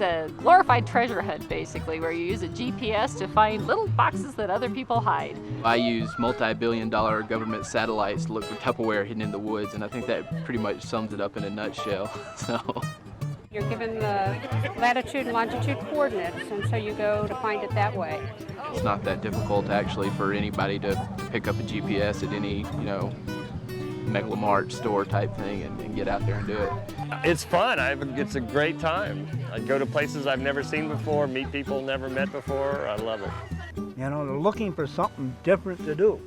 It's a glorified treasure hunt, basically, where you use a GPS to find little boxes that other people hide. I use multi-billion-dollar government satellites to look for Tupperware hidden in the woods, and I think that pretty much sums it up in a nutshell. You're given the latitude and longitude coordinates, and so you go to find it that way. It's not that difficult, actually, for anybody to pick up a GPS at any, Megalomart store type thing and get out there and do it. It's fun. It's a great time. I go to places I've never seen before, meet people never met before. I love it. They're looking for something different to do.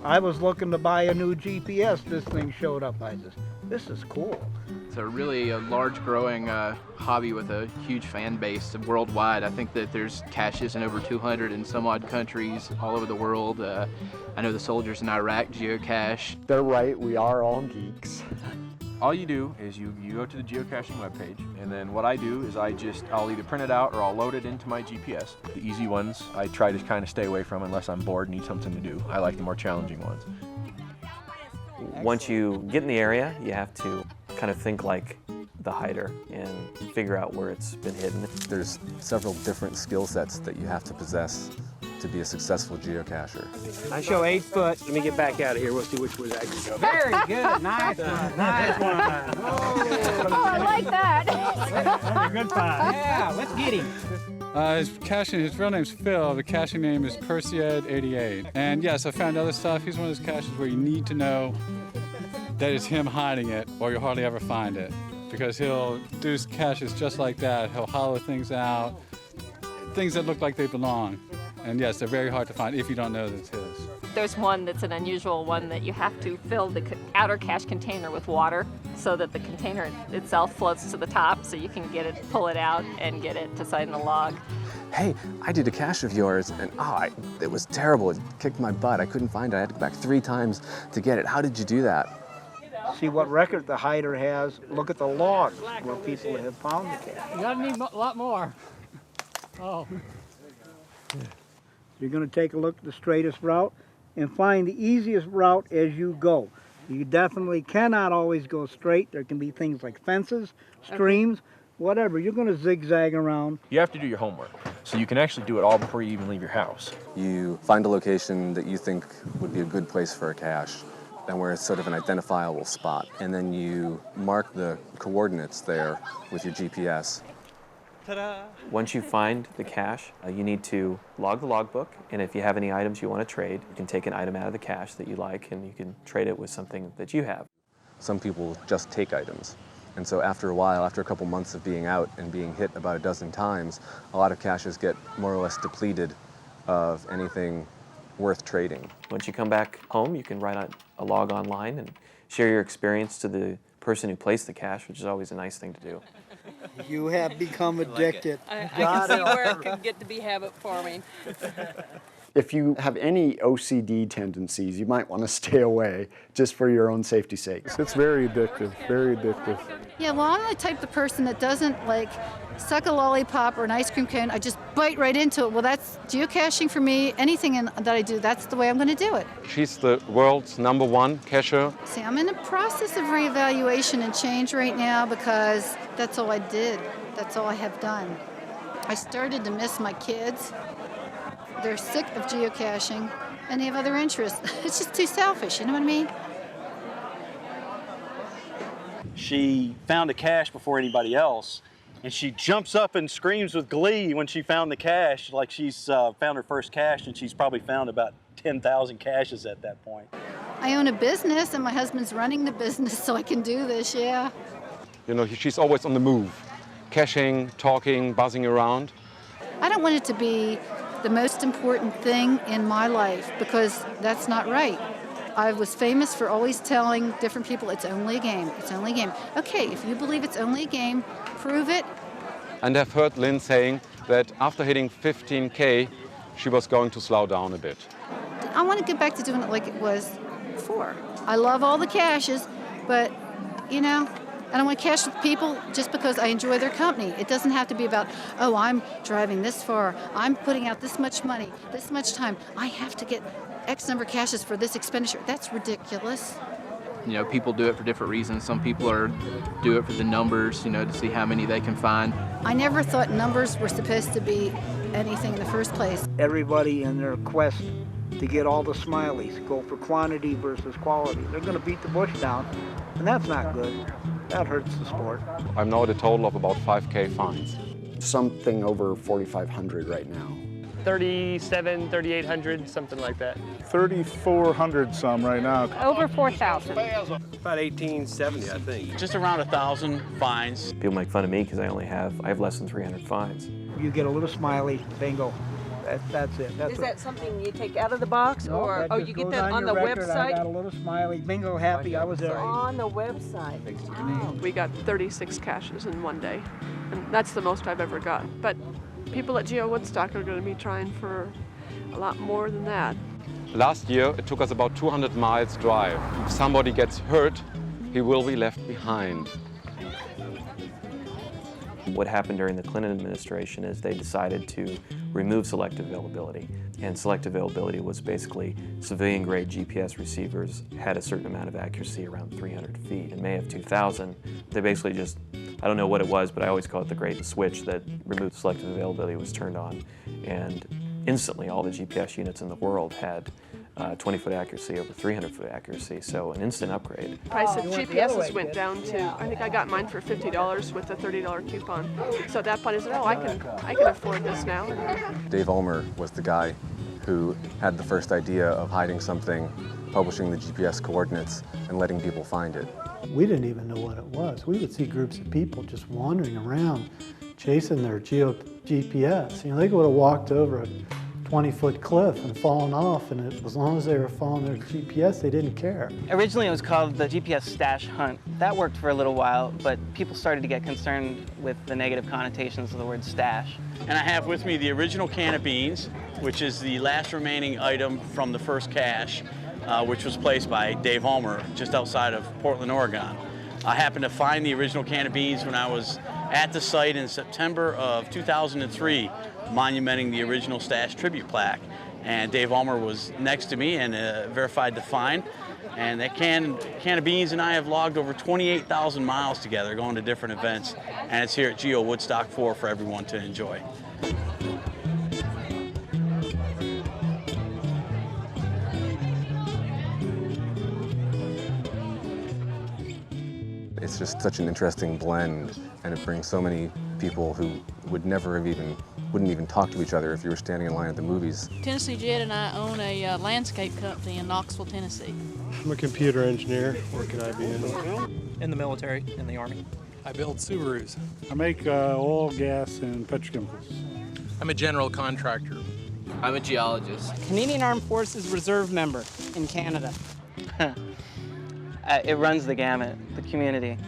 I was looking to buy a new GPS. This thing showed up. I said, this is cool. It's a really large growing hobby with a huge fan base worldwide. I think that there's caches in over 200 and some odd countries all over the world. I know the soldiers in Iraq geocache. They're right, we are all geeks. All you do is you go to the geocaching webpage, and then what I do is I'll either print it out or I'll load it into my GPS. The easy ones I try to kind of stay away from unless I'm bored and need something to do. I like the more challenging ones. Once you get in the area, you have to kind of think like the hider and figure out where it's been hidden. There's several different skill sets that you have to possess to be a successful geocacher. I show 8 foot. Let me get back out of here. We'll see which way I can go. Very good. Nice one. Nice one. Oh, I like that. That's a good find. Yeah, let's get him. His real name's Phil. The caching name is Perseid88. And yes, I found other stuff. He's one of those caches where you need to know that it's him hiding it, or you'll hardly ever find it. Because he'll do caches just like that. He'll hollow things out, things that look like they belong. And yes, they're very hard to find if you don't know that it's his. There's one that's an unusual one that you have to fill the outer cache container with water so that the container itself floats to the top so you can pull it out and get it to sign the log. Hey, I did a cache of yours and it was terrible. It kicked my butt. I couldn't find it. I had to go back 3 times to get it. How did you do that? See what record the hider has. Look at the logs where people have found the cache. You gotta need a lot more. Oh. You're going to take a look at the straightest route and find the easiest route as you go. You definitely cannot always go straight. There can be things like fences, streams, whatever. You're going to zigzag around. You have to do your homework, so you can actually do it all before you even leave your house. You find a location that you think would be a good place for a cache, and where it's sort of an identifiable spot. And then you mark the coordinates there with your GPS. Ta-da! Once you find the cache, you need to log the logbook, and if you have any items you want to trade, you can take an item out of the cache that you like and you can trade it with something that you have. Some people just take items. And so after a while, after a couple months of being out and being hit about a dozen times, a lot of caches get more or less depleted of anything worth trading. Once you come back home, you can write a log online and share your experience to the person who placed the cache, which is always a nice thing to do. You have become addicted. I can see where it could get to be habit forming. If you have any OCD tendencies, you might want to stay away just for your own safety's sake. It's very addictive, very addictive. Yeah, well, I'm the type of person that doesn't suck a lollipop or an ice cream cone. I just bite right into it. Well, that's geocaching for me. Anything that I do, that's the way I'm going to do it. She's the world's #1 cacher. See, I'm in a process of reevaluation and change right now because that's all I did. That's all I have done. I started to miss my kids. They're sick of geocaching and they have other interests. It's just too selfish, you know what I mean? She found a cache before anybody else, and she jumps up and screams with glee when she found the cache, like she's found her first cache, and she's probably found about 10,000 caches at that point. I own a business, and my husband's running the business, so I can do this, yeah. You know, she's always on the move, caching, talking, buzzing around. I don't want it to be the most important thing in my life, because that's not right. I was famous for always telling different people, it's only a game, it's only a game. Okay, if you believe it's only a game, prove it. And I've heard Lynn saying that after hitting 15K, she was going to slow down a bit. I want to get back to doing it like it was before. I love all the caches, but, you know, I don't want to cache with people just because I enjoy their company. It doesn't have to be about, oh, I'm driving this far, I'm putting out this much money, this much time, I have to get X number of caches for this expenditure. That's ridiculous. You know, people do it for different reasons. Some people do it for the numbers, you know, to see how many they can find. I never thought numbers were supposed to be anything in the first place. Everybody in their quest to get all the smileys go for quantity versus quality. They're going to beat the bush down, and that's not good. That hurts the sport. I'm now at a total of about 5K finds. Something over 4,500 right now. 37, 3,800, something like that. 3,400 some right now. Over 4,000. About 1,870, I think. Just around 1,000 finds. People make fun of me because I have less than 300 finds. You get a little smiley, bingo. That's it. Is that something you take out of the box, No, or that you just get goes that on the record. I got a website? little smiley, bingo, happy, I was there. On the website. Wow. We got 36 caches in one day, and that's the most I've ever gotten. But people at Geo Woodstock are going to be trying for a lot more than that. Last year, it took us about 200 miles drive. If somebody gets hurt, he will be left behind. What happened during the Clinton administration is they decided to remove selective availability. And selective availability was basically civilian-grade GPS receivers had a certain amount of accuracy, around 300 feet. In May of 2000, they basically just, I don't know what it was, but I always call it the great switch that removed selective availability was turned on. And instantly, all the GPS units in the world had 20-foot accuracy over 300-foot accuracy, so an instant upgrade. The price of GPSs went down to, I think I got mine for $50 with a $30 coupon. So at that point I said, oh, I can afford this now. Dave Ulmer was the guy who had the first idea of hiding something, publishing the GPS coordinates, and letting people find it. We didn't even know what it was. We would see groups of people just wandering around, chasing their GPS. You know, they would have walked over a 20-foot cliff and fallen off, and as long as they were following their GPS, they didn't care. Originally it was called the GPS stash hunt. That worked for a little while, but people started to get concerned with the negative connotations of the word stash. And I have with me the original can of beans, which is the last remaining item from the first cache, which was placed by Dave Ulmer just outside of Portland, Oregon. I happened to find the original can of beans when I was at the site in September of 2003, monumenting the original stash tribute plaque. And Dave Ulmer was next to me and verified the find. And that can of beans and I have logged over 28,000 miles together going to different events. And it's here at Geo Woodstock 4 for everyone to enjoy. It's just such an interesting blend, and it brings so many people who would never have wouldn't even talk to each other if you were standing in line at the movies. Tennessee Jet and I own a landscape company in Knoxville, Tennessee. I'm a computer engineer. Where could I be in? In the military, in the Army. I build Subarus. I make oil, gas, and petrochemicals. I'm a general contractor. I'm a geologist. Canadian Armed Forces Reserve member in Canada. It runs the gamut, the community.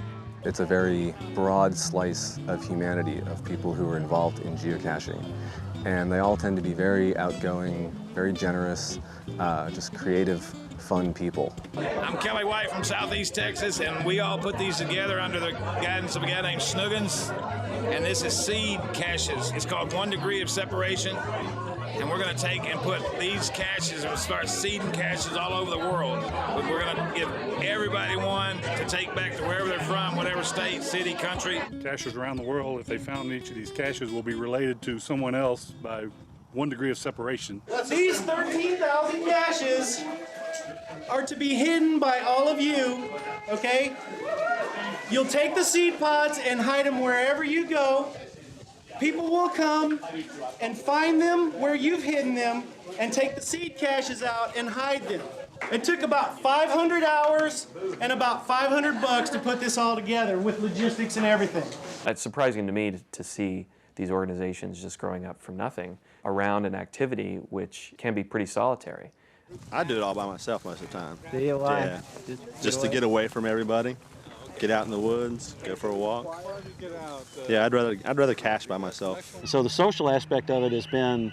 It's a very broad slice of humanity, of people who are involved in geocaching. And they all tend to be very outgoing, very generous, just creative, fun people. I'm Kelly White from Southeast Texas, and we all put these together under the guidance of a guy named Snuggins. And this is seed caches. It's called 1 Degree of Separation. And we're going to take and put these caches and start seeding caches all over the world. We're going to give everybody one to take back to wherever they're from, whatever state, city, country. Cachers around the world, if they found each of these caches, will be related to someone else by 1 degree of separation. These 13,000 caches are to be hidden by all of you, okay? You'll take the seed pods and hide them wherever you go. People will come and find them where you've hidden them and take the seed caches out and hide them. It took about 500 hours and about $500 to put this all together with logistics and everything. It's surprising to me to see these organizations just growing up from nothing around an activity which can be pretty solitary. I do it all by myself most of the time. Do you lie? Yeah, just to get away from everybody. Get out in the woods, go for a walk. Yeah, I'd rather cache by myself. So the social aspect of it has been,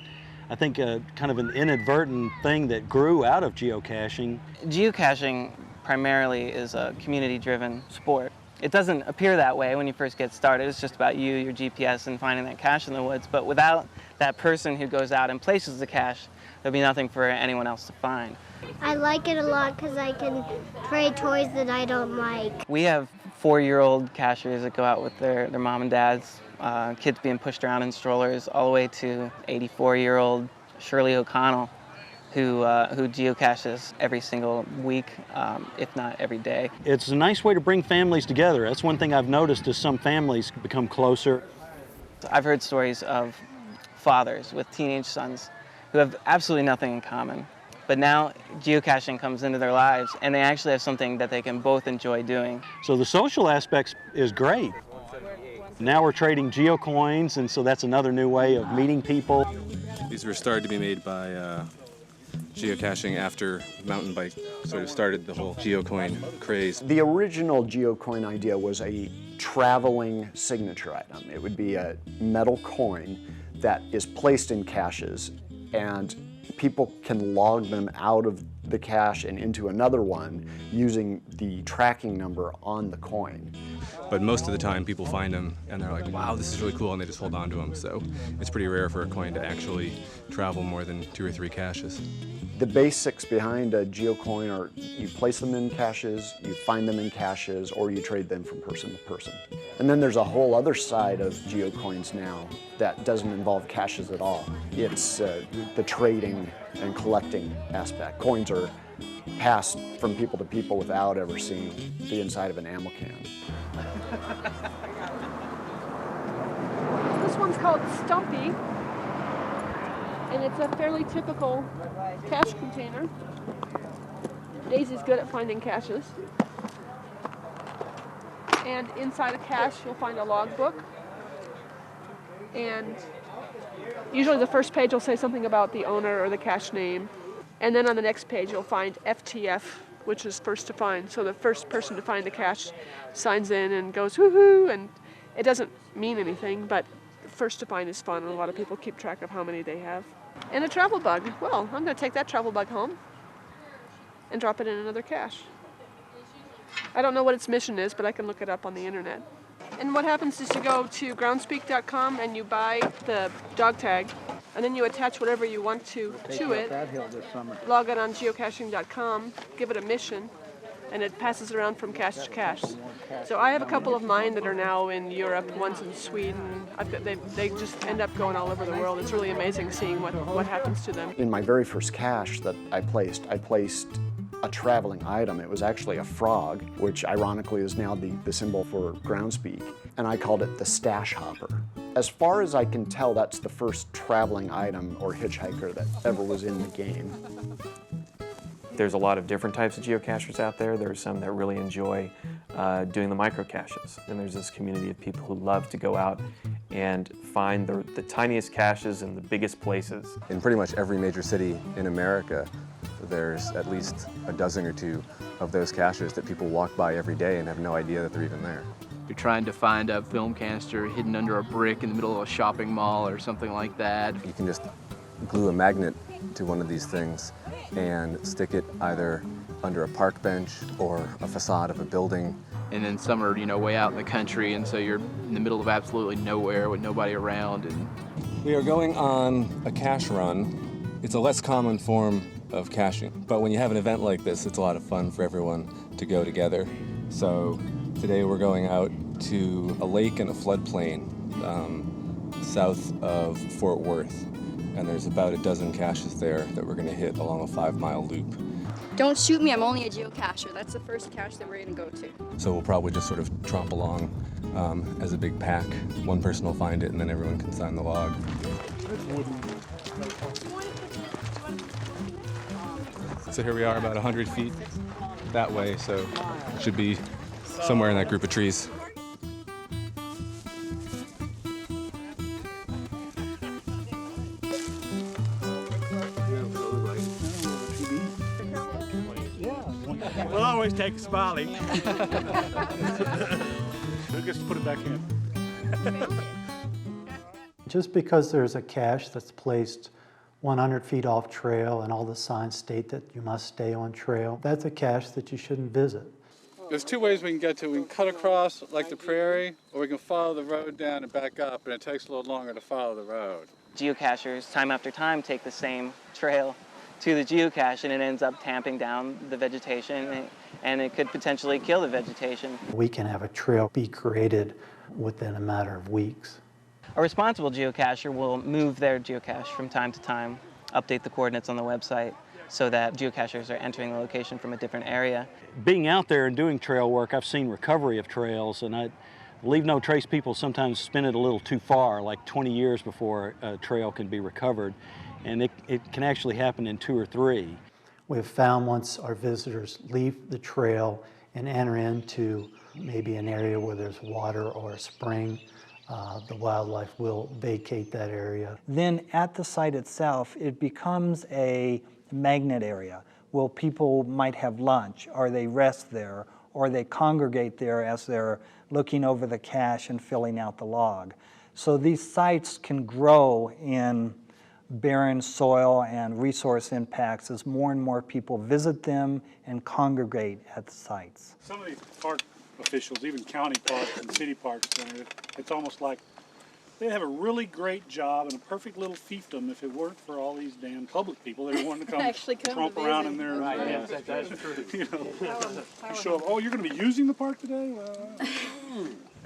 I think, kind of an inadvertent thing that grew out of geocaching. Geocaching primarily is a community-driven sport. It doesn't appear that way when you first get started. It's just about you, your GPS, and finding that cache in the woods. But without that person who goes out and places the cache, there'll be nothing for anyone else to find. I like it a lot because I can trade toys that I don't like. We have 4-year-old cachers that go out with their mom and dads, kids being pushed around in strollers, all the way to 84-year-old Shirley O'Connell, who geocaches every single week, if not every day. It's a nice way to bring families together. That's one thing I've noticed is some families become closer. I've heard stories of fathers with teenage sons who have absolutely nothing in common. But now geocaching comes into their lives and they actually have something that they can both enjoy doing. So the social aspect is great. Now we're trading geocoins, and so that's another new way of meeting people. These were started to be made by geocaching after mountain bike sort of started the whole geocoin craze. The original geocoin idea was a traveling signature item. It would be a metal coin that is placed in caches, and people can log them out of the cache and into another one using the tracking number on the coin. But most of the time people find them and they're like, wow, this is really cool, and they just hold on to them. So it's pretty rare for a coin to actually travel more than 2 or 3 caches. The basics behind a geocoin are you place them in caches, you find them in caches, or you trade them from person to person. And then there's a whole other side of geocoins now that doesn't involve caches at all. It's the trading and collecting aspect. Coins are passed from people to people without ever seeing the inside of an ammo can. This one's called Stumpy, and it's a fairly typical cache container. Daisy's good at finding caches. And inside a cache, you'll find a logbook. And usually the first page will say something about the owner or the cache name. And then on the next page, you'll find FTF, which is first to find. So the first person to find the cache signs in and goes, woohoo, and it doesn't mean anything, but first to find is fun, and a lot of people keep track of how many they have. And a travel bug. Well, I'm going to take that travel bug home and drop it in another cache. I don't know what its mission is, but I can look it up on the internet. And what happens is you go to groundspeak.com and you buy the dog tag, and then you attach whatever you want to it, log it on geocaching.com, give it a mission, and it passes around from cache to cache. So I have a couple of mine that are now in Europe, one's in Sweden. They just end up going all over the world. It's really amazing seeing what happens to them. In my very first cache that I placed a traveling item. It was actually a frog, which ironically is now the symbol for groundspeak, and I called it the stash hopper. As far as I can tell, that's the first traveling item or hitchhiker that ever was in the game. There's a lot of different types of geocachers out there. There are some that really enjoy doing the micro caches. And there's this community of people who love to go out and find the tiniest caches in the biggest places. In pretty much every major city in America, there's at least a dozen or 2 of those caches that people walk by every day and have no idea that they're even there. You're trying to find a film canister hidden under a brick in the middle of a shopping mall or something like that. You can just glue a magnet to one of these things and stick it either under a park bench or a facade of a building. And then some are, way out in the country, and so you're in the middle of absolutely nowhere with nobody around. And we are going on a cache run. It's a less common form of caching, but when you have an event like this, it's a lot of fun for everyone to go together. So today we're going out to a lake and a floodplain south of Fort Worth, and there's about a dozen caches there that we're going to hit along a 5-mile loop. Don't shoot me, I'm only a geocacher. That's the first cache that we're going to go to. So we'll probably just sort of tromp along as a big pack. One person will find it and then everyone can sign the log. So here we are about 100 feet that way, so it should be somewhere in that group of trees. We'll always take a smiley. Who gets to put it back in? Just because there's a cache that's placed 100 feet off trail and all the signs state that you must stay on trail, that's a cache that you shouldn't visit. There's two ways we can get to. We can cut across like the prairie, or we can follow the road down and back up, and it takes a little longer to follow the road. Geocachers, time after time, take the same trail to the geocache, and it ends up tamping down the vegetation, and it could potentially kill the vegetation. We can have a trail be created within a matter of weeks. A responsible geocacher will move their geocache from time to time, update the coordinates on the website so that geocachers are entering the location from a different area. Being out there and doing trail work, I've seen recovery of trails, and leave no trace people sometimes spin it a little too far, like 20 years before a trail can be recovered, and it can actually happen in 2 or 3. We've found once our visitors leave the trail and enter into maybe an area where there's water or a spring, the wildlife will vacate that area. Then at the site itself, it becomes a magnet area where people might have lunch, or they rest there, or they congregate there as they're looking over the cache and filling out the log. So these sites can grow in barren soil and resource impacts as more and more people visit them and congregate at the sites. Some of these park officials, even county parks and city parks, it's almost like they have a really great job and a perfect little fiefdom if it weren't for all these damn public people that are wanting to come tromp around in there. Right, yes, that's true. You know, show up, oh, you're going to be using the park today? Well,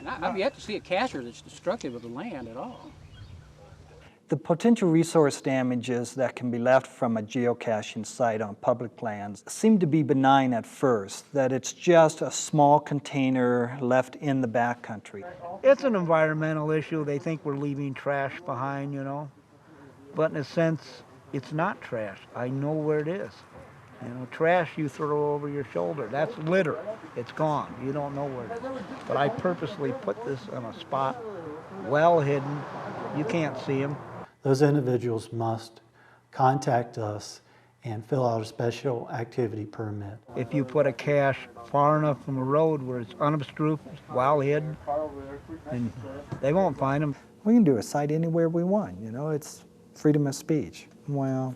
I've yet to see a cacher that's destructive of the land at all. The potential resource damages that can be left from a geocaching site on public lands seem to be benign at first, that it's just a small container left in the backcountry. It's an environmental issue. They think we're leaving trash behind, you know. But in a sense, it's not trash. I know where it is. You know, trash you throw over your shoulder. That's litter. It's gone. You don't know where it is. But I purposely put this in a spot well hidden. You can't see them. Those individuals must contact us and fill out a special activity permit. If you put a cache far enough from a road where it's unobstructed, well hidden, and they won't find them. We can do a site anywhere we want, you know, it's freedom of speech. Well,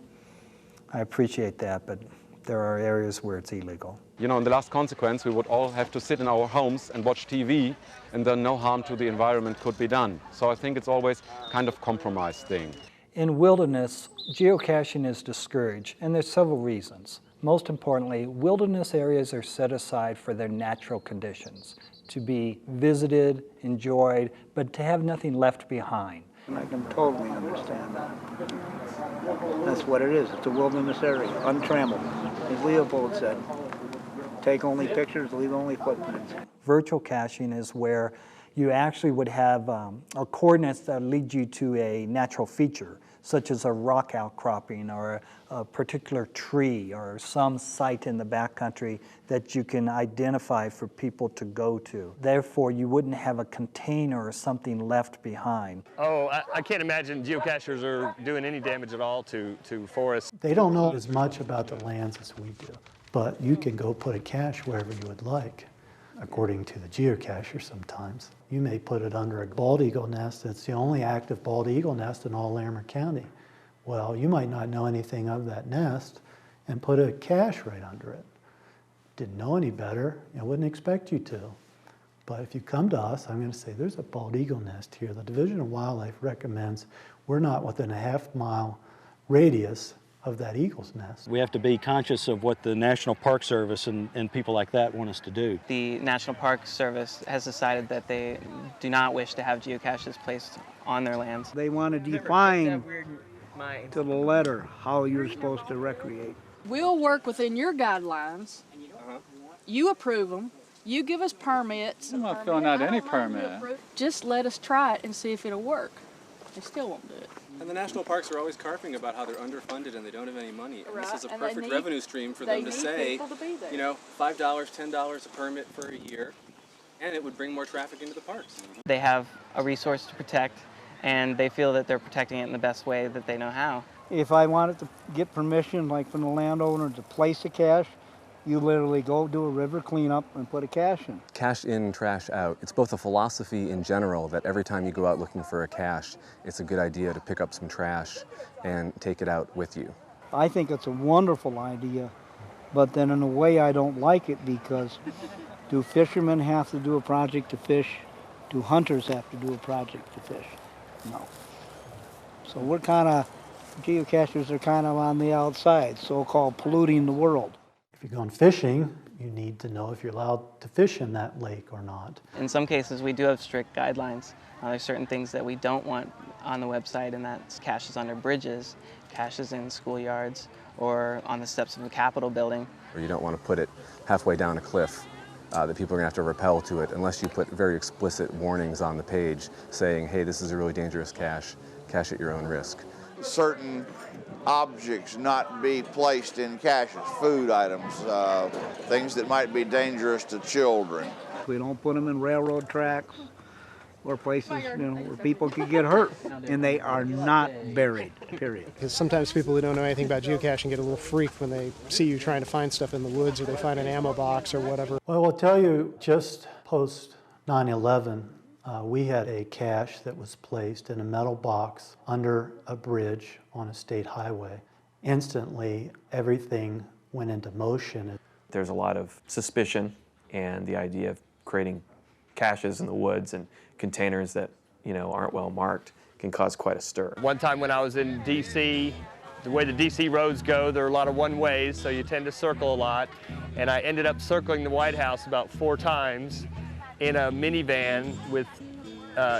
I appreciate that, but there are areas where it's illegal. You know, in the last consequence, we would all have to sit in our homes and watch TV, and then no harm to the environment could be done. So I think it's always kind of compromise thing. In wilderness, geocaching is discouraged, and there's several reasons. Most importantly, wilderness areas are set aside for their natural conditions, to be visited, enjoyed, but to have nothing left behind. And I can totally understand that. That's what it is. It's a wilderness area, untrammeled. As Leopold said, take only pictures, leave only footprints. Virtual caching is where you actually would have coordinates that lead you to a natural feature, such as a rock outcropping or a particular tree or some site in the backcountry that you can identify for people to go to. Therefore, you wouldn't have a container or something left behind. Oh, I can't imagine geocachers are doing any damage at all to forests. They don't know as much about the lands as we do, but you can go put a cache wherever you would like, according to the geocacher sometimes. You may put it under a bald eagle nest. It's the only active bald eagle nest in all Larimer County. Well, you might not know anything of that nest and put a cache right under it. Didn't know any better, I wouldn't expect you to. But if you come to us, I'm going to say there's a bald eagle nest here. The Division of Wildlife recommends we're not within a half-mile radius of that eagle's nest. We have to be conscious of what the National Park Service and people like that want us to do. The National Park Service has decided that they do not wish to have geocaches placed on their lands. They want to define to the letter how you're supposed to recreate. We'll work within your guidelines. You approve them. You give us permits. I'm not filling out any permit. Just let us try it and see if it'll work. They still won't do it. And the national parks are always carping about how they're underfunded and they don't have any money. And Right, this is a and perfect revenue stream for them to say, you know, $5, $10 a permit for a year, and it would bring more traffic into the parks. They have a resource to protect, and they feel that they're protecting it in the best way that they know how. If I wanted to get permission, like from the landowner, to place a cache, you literally go do a river cleanup and put a cache in. Cache in, trash out. It's both a philosophy in general that every time you go out looking for a cache, it's a good idea to pick up some trash and take it out with you. I think it's a wonderful idea, but then in a way I don't like it because Do fishermen have to do a project to fish? Do hunters have to do a project to fish? No. So we're kind of, geocachers are kind of on the outside, so-called polluting the world. If you're going fishing, you need to know if you're allowed to fish in that lake or not. In some cases, we do have strict guidelines. There's certain things that we don't want on the website, and that's caches under bridges, caches in schoolyards, or on the steps of a Capitol building. Or you don't want to put it halfway down a cliff that people are going to have to rappel to it unless you put very explicit warnings on the page saying, hey, this is a really dangerous cache, cache at your own risk. Certain objects not be placed in caches, food items, things that might be dangerous to children. We don't put them in railroad tracks or places, where people could get hurt, and they are not buried, period. Because sometimes people who don't know anything about geocaching get a little freaked when they see you trying to find stuff in the woods or they find an ammo box or whatever. Well, I'll tell you, just post 9/11, we had a cache that was placed in a metal box under a bridge on a state highway. Instantly, everything went into motion. There's a lot of suspicion, and the idea of creating caches in the woods and containers that aren't well marked can cause quite a stir. One time when I was in D.C., the way the D.C. roads go, there are a lot of one-ways, so you tend to circle a lot. And I ended up circling the White House about 4 times in a minivan with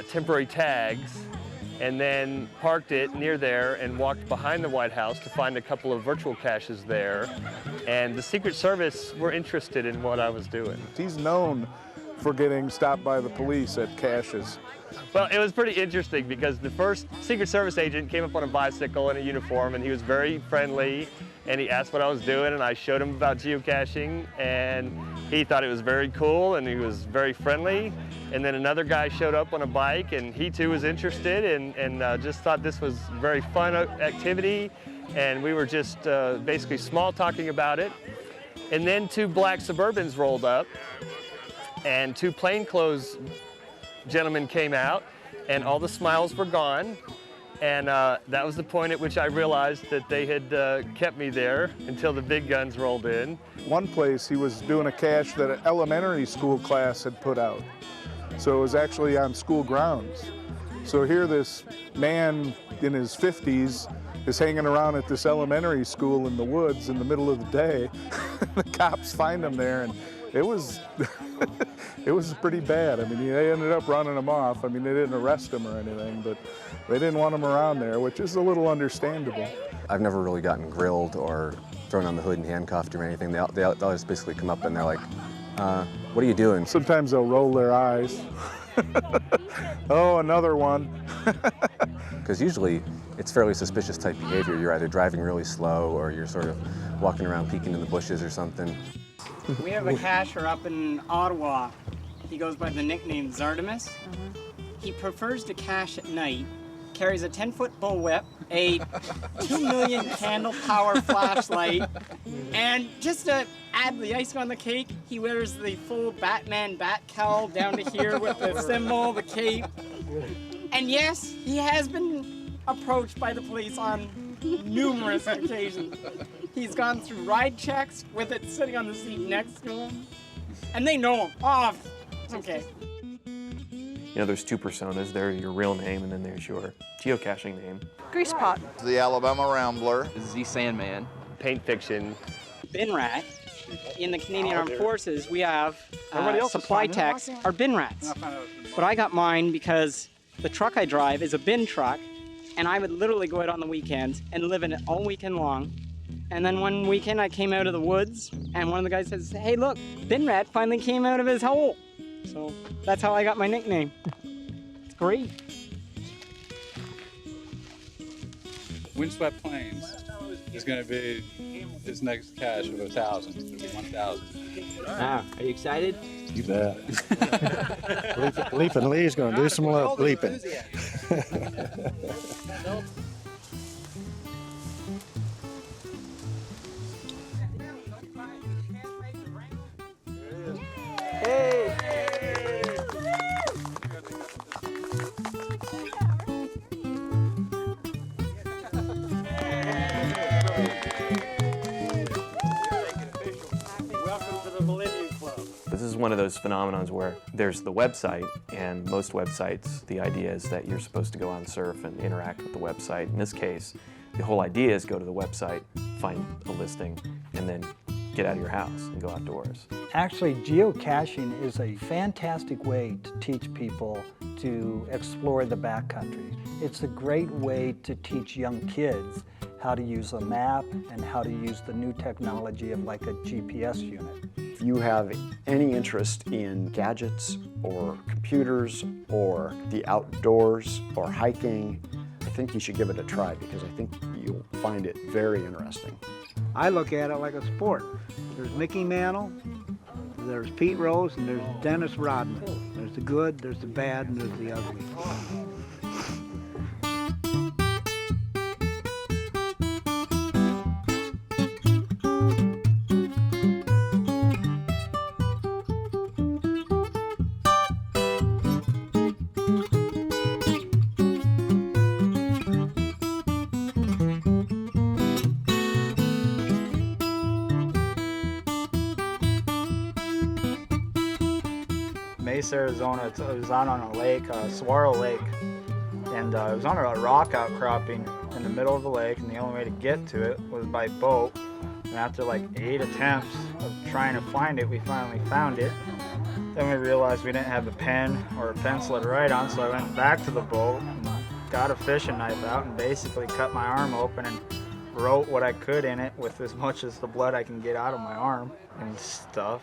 temporary tags, and then parked it near there and walked behind the White House to find a couple of virtual caches there. And the Secret Service were interested in what I was doing. He's known for getting stopped by the police at caches. Well, it was pretty interesting because the first Secret Service agent came up on a bicycle in a uniform, and he was very friendly, and he asked what I was doing, and I showed him about geocaching, and he thought it was very cool, and he was very friendly. And then another guy showed up on a bike, and he too was interested, and just thought this was a very fun activity, and we were just basically small talking about it. And then 2 black Suburbans rolled up, and 2 plainclothes gentlemen came out, and all the smiles were gone. And that was the point at which I realized that they had kept me there until the big guns rolled in. One place he was doing a cache that an elementary school class had put out. So it was actually on school grounds. So here this man in his 50s is hanging around at this elementary school in the woods in the middle of the day. The cops find him there, and it was it was pretty bad. I mean, they ended up running him off. I mean, they didn't arrest him or anything, but they didn't want him around there, which is a little understandable. I've never really gotten grilled or thrown on the hood and handcuffed or anything. They'll just basically come up and they're like, what are you doing? Sometimes they'll roll their eyes. Oh, another one. Because usually it's fairly suspicious type behavior. You're either driving really slow or you're sort of walking around peeking in the bushes or something. We have a cacher up in Ottawa. He goes by the nickname Zardemus. He prefers to cache at night, carries a 10-foot bullwhip, a 2 million candle power flashlight, and just to add the icing on the cake, he wears the full Batman bat cowl down to here with the symbol, the cape. And yes, he has been approached by the police on numerous occasions. He's gone through ride checks with it sitting on the seat next to him, and they know him. Oh, it's okay. There's 2 personas. There's your real name, and then there's your geocaching name. Grease pot. The Alabama Rambler. The Sandman. Paint Fiction. Bin rat. In the Canadian Armed Forces, we have else supply techs are bin rats. But I got mine because the truck I drive is a bin truck, and I would literally go out on the weekends and live in it all weekend long. And then one weekend I came out of the woods, and one of the guys says, hey look, bin rat finally came out of his hole. So that's how I got my nickname. It's great. Windswept Plains is going to be his next cache of 1,000. It'll be 1,000. Wow, are you excited? You bet. Bleeping Lee's going to do some love bleeping. one of those phenomenons where there's the website, and most websites, the idea is that you're supposed to go on surf and interact with the website. In this case, the whole idea is go to the website, find a listing, and then get out of your house and go outdoors. Actually, geocaching is a fantastic way to teach people to explore the backcountry. It's a great way to teach young kids how to use a map and how to use the new technology of like a GPS unit. If you have any interest in gadgets or computers or the outdoors or hiking, I think you should give it a try because I think you'll find it very interesting. I look at it like a sport. There's Mickey Mantle, there's Pete Rose, and there's Dennis Rodman. There's the good, there's the bad, and there's the ugly. Mesa, Arizona. It was out on a lake, Saguaro Lake, and it was on a rock outcropping in the middle of the lake, and the only way to get to it was by boat. And after like 8 attempts of trying to find it, we finally found it. Then we realized we didn't have a pen or a pencil to write on, so I went back to the boat and got a fishing knife out and basically cut my arm open and wrote what I could in it with as much as the blood I can get out of my arm and stuff.